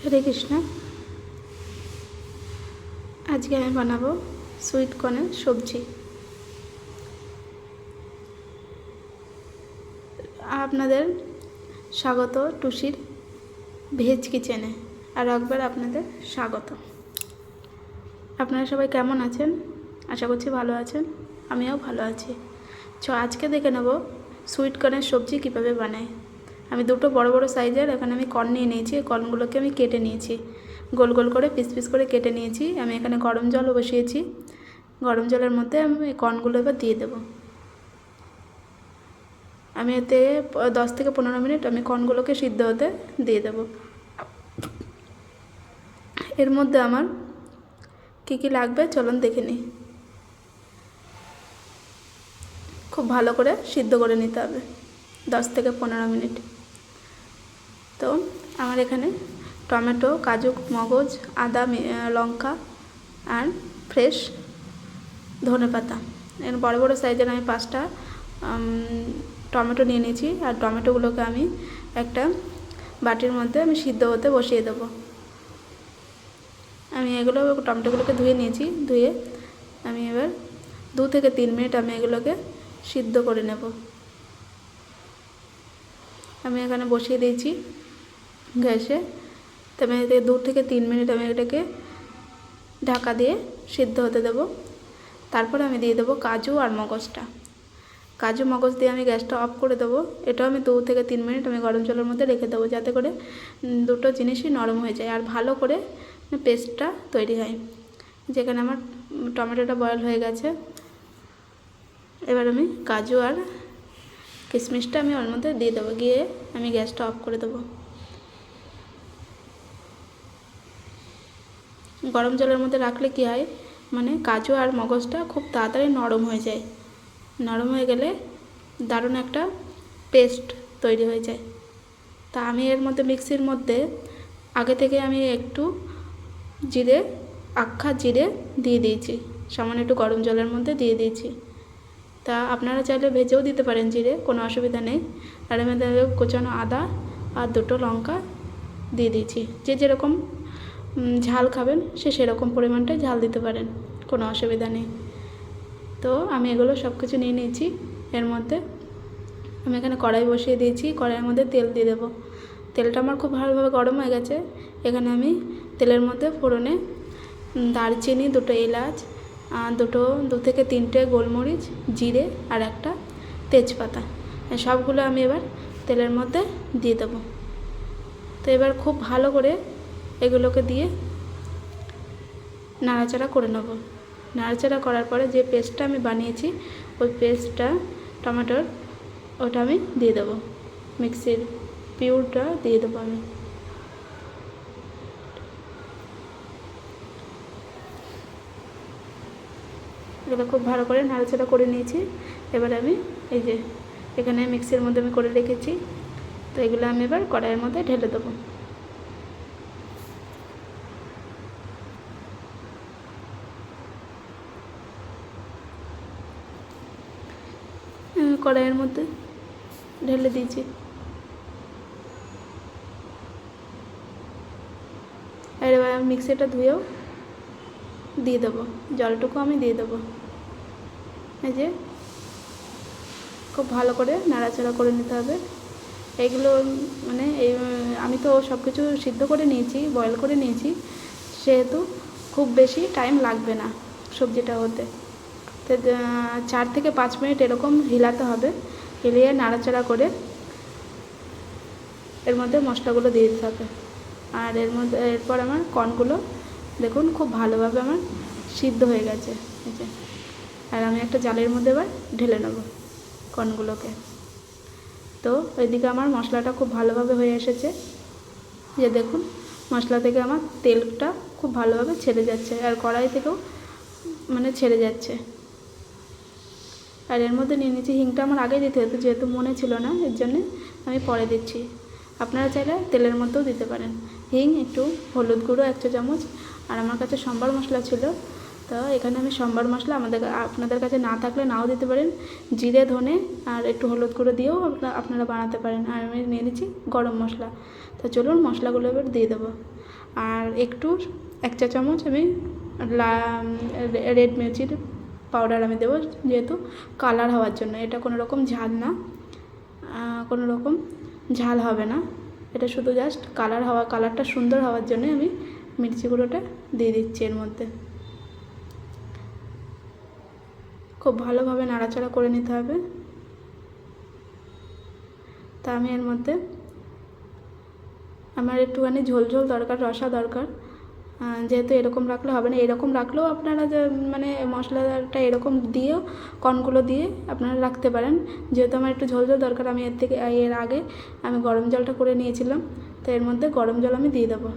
হরে কৃষ্ণ। আজকে আমি বানাবো সুইট কর্নের সবজি। আপনাদের স্বাগত টুসির ভেজ কিচেনে। আর একবার আপনাদের স্বাগত। আপনারা সবাই কেমন আছেন? আশা করছি ভালো আছেন, আমিও ভালো আছি। আজকে দেখে নেব সুইট কর্নের সবজি কীভাবে বানাই। আমি দুটো বড় বড় সাইজের এখানে আমি কর্ন নিয়ে নিয়েছি। কর্নগুলোকে আমি কেটে নিয়েছি, গোল গোল করে পিস পিস করে কেটে নিয়েছি। আমি এখানে গরম জল বসিয়েছি। গরম জলের মধ্যে আমি এই কর্নগুলো এবার দিয়ে দেবো। আমি এতে 10 থেকে 15 মিনিট আমি কর্নগুলোকে সিদ্ধ হতে দিয়ে দেব। এর মধ্যে আমার কী কী লাগবে চলুন দেখে নিই। খুব ভালো করে সিদ্ধ করে নিতে হবে 10 থেকে 15 মিনিট। তো আমার এখানে টমেটো, কাজু, মগজ, আদা, লঙ্কা আর ফ্রেশ ধনেপাতা, এর বড় বড় সাইজের আমি 5টা টমেটো নিয়ে নিয়েছি। আর টমেটোগুলোকে আমি একটা বাটির মধ্যে আমি সিদ্ধ হতে বসিয়ে দেবো। আমি টমেটোগুলোকে ধুয়ে নিয়েছি। ধুয়ে আমি এবার 2 থেকে 3 মিনিট আমি এগুলোকে সিদ্ধ করে নেব। আমি এখানে বসিয়ে দিয়েছি গ্যাসে। তবে 2 থেকে 3 মিনিট আমি এটাকে ঢাকা দিয়ে সিদ্ধ হতে দেব। তারপরে আমি দিয়ে দেবো কাজু আর মগজটা। কাজু মগজ দিয়ে আমি গ্যাসটা অফ করে দেবো। এটাও আমি 2 থেকে 3 মিনিট আমি গরম জলের মধ্যে রেখে দেবো, যাতে করে দুটো জিনিসই নরম হয়ে যায় আর ভালো করে পেস্টটা তৈরি হয়। যেখানে আমার টমেটোটা বয়েল হয়ে গেছে, এবার আমি কাজু আর কিশমিশটা আমি ওর মধ্যে দিয়ে দেবো। গিয়ে আমি গ্যাসটা অফ করে দেবো। গরম জলের মধ্যে রাখলে কী হয়, মানে কাজু আর মগজটা খুব তাড়াতাড়ি নরম হয়ে যায়। নরম হয়ে গেলে দারুণ একটা পেস্ট তৈরি হয়ে যায়। তা আমি এর মধ্যে মিক্সির মধ্যে আগে থেকে আমি একটু আখা জিরে দিয়ে দিয়েছি, সামান্য একটু গরম জলের মধ্যে দিয়ে দিয়েছি। তা আপনারা চাইলে ভেজেও দিতে পারেন জিরে, কোনো অসুবিধা নেই। আর এর মধ্যে কোচানো আদা আর 2টো লঙ্কা দিয়ে দিয়েছি। যে যেরকম ঝাল খাবেন সে সেরকম পরিমাণটাই ঝাল দিতে পারেন, কোনো অসুবিধা নেই। তো আমি এগুলো সব কিছু নিয়ে নিয়েছি। এর মধ্যে আমি এখানে কড়াই বসিয়ে দিয়েছি। কড়াইয়ের মধ্যে তেল দিয়ে দেবো। তেলটা আমার খুব ভালোভাবে গরম হয়ে গেছে। এখানে আমি তেলের মধ্যে ফোড়নে দারচিনি, 2টো এলাচ, 2 থেকে 3টে গোলমরিচ, জিরে আর একটা তেজপাতা, সবগুলো আমি এবার তেলের মধ্যে দিয়ে দেবো। তো এবার খুব ভালো করে এগুলোকে দিয়ে নাড়াচাড়া করে নেব। নাড়াচাড়া করার পরে যে পেস্টটা আমি বানিয়েছি ওই পেস্টটা টমেটোর ওটা আমি দিয়ে দেবো। মিক্সির পিউরটা দিয়ে দেবো আমি। এগুলো খুব ভালো করে নাড়াচাড়া করে নিয়েছি। এবার আমি এই যে এখানে মিক্সির মধ্যে আমি করে রেখেছি, তো এগুলো আমি এবার কড়াইয়ের মধ্যে ঢেলে দেবো। কড়াইয়ের মধ্যে ঢেলে দিয়েছি। আর এবার আমি মিক্সিটা ধুয়েও দিয়ে দেবো, জলটুকু আমি দিয়ে দেবো। এই যে খুব ভালো করে নাড়াচাড়া করে নিতে হবে। এগুলো মানে আমি তো সব কিছু সিদ্ধ করে নিয়েছি, বয়েল করে নিয়েছি, সেহেতু খুব বেশি টাইম লাগবে না সবজিটা হতে। তো 4 থেকে 5 মিনিট এরকম হিলাতে হবে। হিলিয়ে নাড়াচাড়া করে এর মধ্যে মশলাগুলো দিয়ে দিতে হবে। আর এরপর আমার কর্নগুলো দেখুন খুব ভালোভাবে আমার সিদ্ধ হয়ে গেছে। এই যে, আর আমি একটা জালের মধ্যে এবার ঢেলে নেব কর্নগুলোকে। তো ওইদিকে আমার মশলাটা খুব ভালোভাবে হয়ে এসেছে। যে দেখুন মশলা থেকে আমার তেলটা খুব ভালোভাবে ছেড়ে যাচ্ছে, আর কড়াই থেকেও মানে ছেড়ে যাচ্ছে। আর এর মধ্যে নিয়ে নিচ্ছি হিংটা। আমার আগে দিতে হতো, যেহেতু মনে ছিল না, এর জন্যে আমি পরে দিচ্ছি। আপনারা চাইলে তেলের মধ্যেও দিতে পারেন। হিং, একটু হলুদ গুঁড়ো 1 চা চামচ, আর আমার কাছে সম্বার মশলা ছিল তো এখানে আমি সম্বার মশলা আপনাদের কাছে না থাকলে নাও দিতে পারেন, জিরে ধনে আর একটু হলুদ গুঁড়ো দিয়েও আপনারা বানাতে পারেন। আর আমি নিয়ে নিচ্ছি গরম মশলা। তো চলুন মশলাগুলো এবার দিয়ে দেবো। আর একটু 1 চা চামচ আমি রেড মির্চির পাউডার আমি দেবো, যেহেতু কালার হওয়ার জন্য। এটা কোনো রকম ঝাল না, কোনো রকম ঝাল হবে না, এটা শুধু জাস্ট কালারটা সুন্দর হওয়ার জন্য আমি মির্চি গুঁড়োটা দিয়ে দিচ্ছি এর মধ্যে। খুব ভালোভাবে নাড়াচাড়া করে নিতে হবে। তা আমি এর মধ্যে আমার একটুখানি ঝোল দরকার, রসা দরকার, যেহেতু এরকম রাখলে হবে না। এরকম রাখলেও আপনারা যে মানে মশলাটা এরকম দিয়েও কর্নগুলো দিয়ে আপনারা রাখতে পারেন। যেহেতু আমার একটু ঝোল দরকার, আমি এর আগে আমি গরম জলটা করে নিয়েছিলাম। তো এর মধ্যে গরম জল আমি দিয়ে দেবো।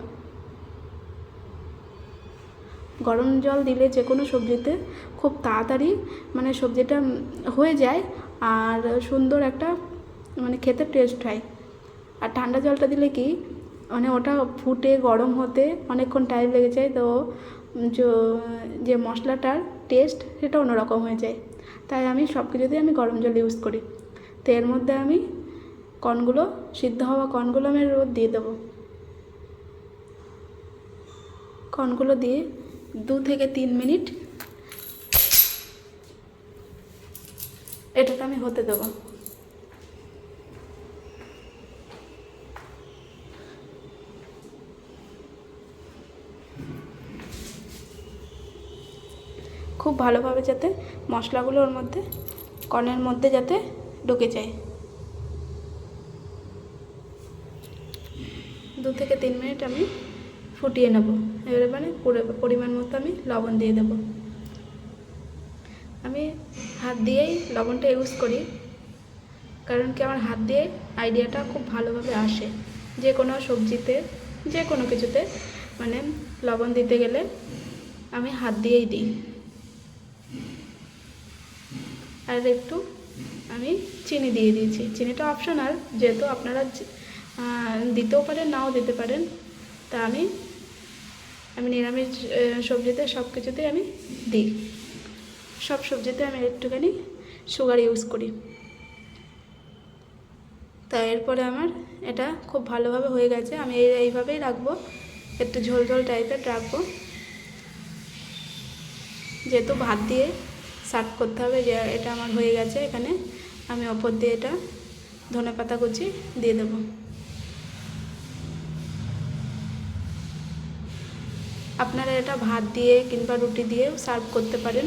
গরম জল দিলে যে কোনো সবজিতে খুব তাড়াতাড়ি মানে সবজিটা হয়ে যায় আর সুন্দর একটা মানে খেতে টেস্ট হয়। আর ঠান্ডা জলটা দিলে কি মানে ওটা ফুটে গরম হতে অনেকক্ষণ টাইম লেগে যায়, তো যে মশলাটার টেস্ট সেটা অন্যরকম হয়ে যায়। তাই আমি সব কিছুতেই আমি গরম জল ইউজ করি। তো এর মধ্যে আমি কর্নগুলো, সিদ্ধ হওয়া কর্নগুলো আমি দিয়ে দেবো। কর্নগুলো দিয়ে 2 থেকে 3 মিনিট এটাকে আমি হতে দেবো। খুব ভালোভাবে যাতে মশলাগুলো ওর মধ্যে কর্নের মধ্যে যাতে ঢুকে যায়। 2 থেকে 3 মিনিট আমি ফুটিয়ে নেব। এবারে মানে পরিমাণ মতো আমি লবণ দিয়ে দেব। আমি হাত দিয়েই লবণটা ইউজ করি, কারণ কি আমার হাত দিয়ে আইডিয়াটা খুব ভালোভাবে আসে। যে কোনো সবজিতে, যে কোনো কিছুতে মানে লবণ দিতে গেলে আমি হাত দিয়েই দিই। আর একটু আমি চিনি দিয়ে দিয়েছি। চিনিটা অপশনাল, যেহেতু আপনারা দিতেও পারেন নাও দিতে পারেন। তা আমি নিরামিষ সবজিতে সব কিছুতেই আমি দিই। সব সবজিতে আমি একটুখানি সুগার ইউজ করি। তা এরপরে আমার এটা খুব ভালোভাবে হয়ে গেছে। আমি এইভাবেই রাখবো, একটু ঝোল টাইপের রাখবো, যেহেতু ভাত দিয়ে সার্ভ করতে হবে। যে এটা আমার হয়ে গেছে। এখানে আমি ওপর দিয়ে এটা ধনেপাতা কুচি দিয়ে দেবো। আপনারা এটা ভাত দিয়ে কিংবা রুটি দিয়েও সার্ভ করতে পারেন,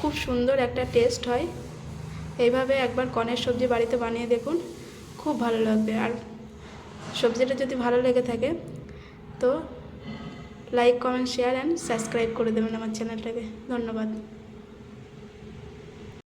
খুব সুন্দর একটা টেস্ট হয়। এইভাবে একবার কর্নের সবজি বাড়িতে বানিয়ে দেখুন, খুব ভালো লাগবে। আর সবজিটা যদি ভালো লেগে থাকে তো like, comment, share and subscribe করে দেবেন আমার চ্যানেলটাকে। ধন্যবাদ।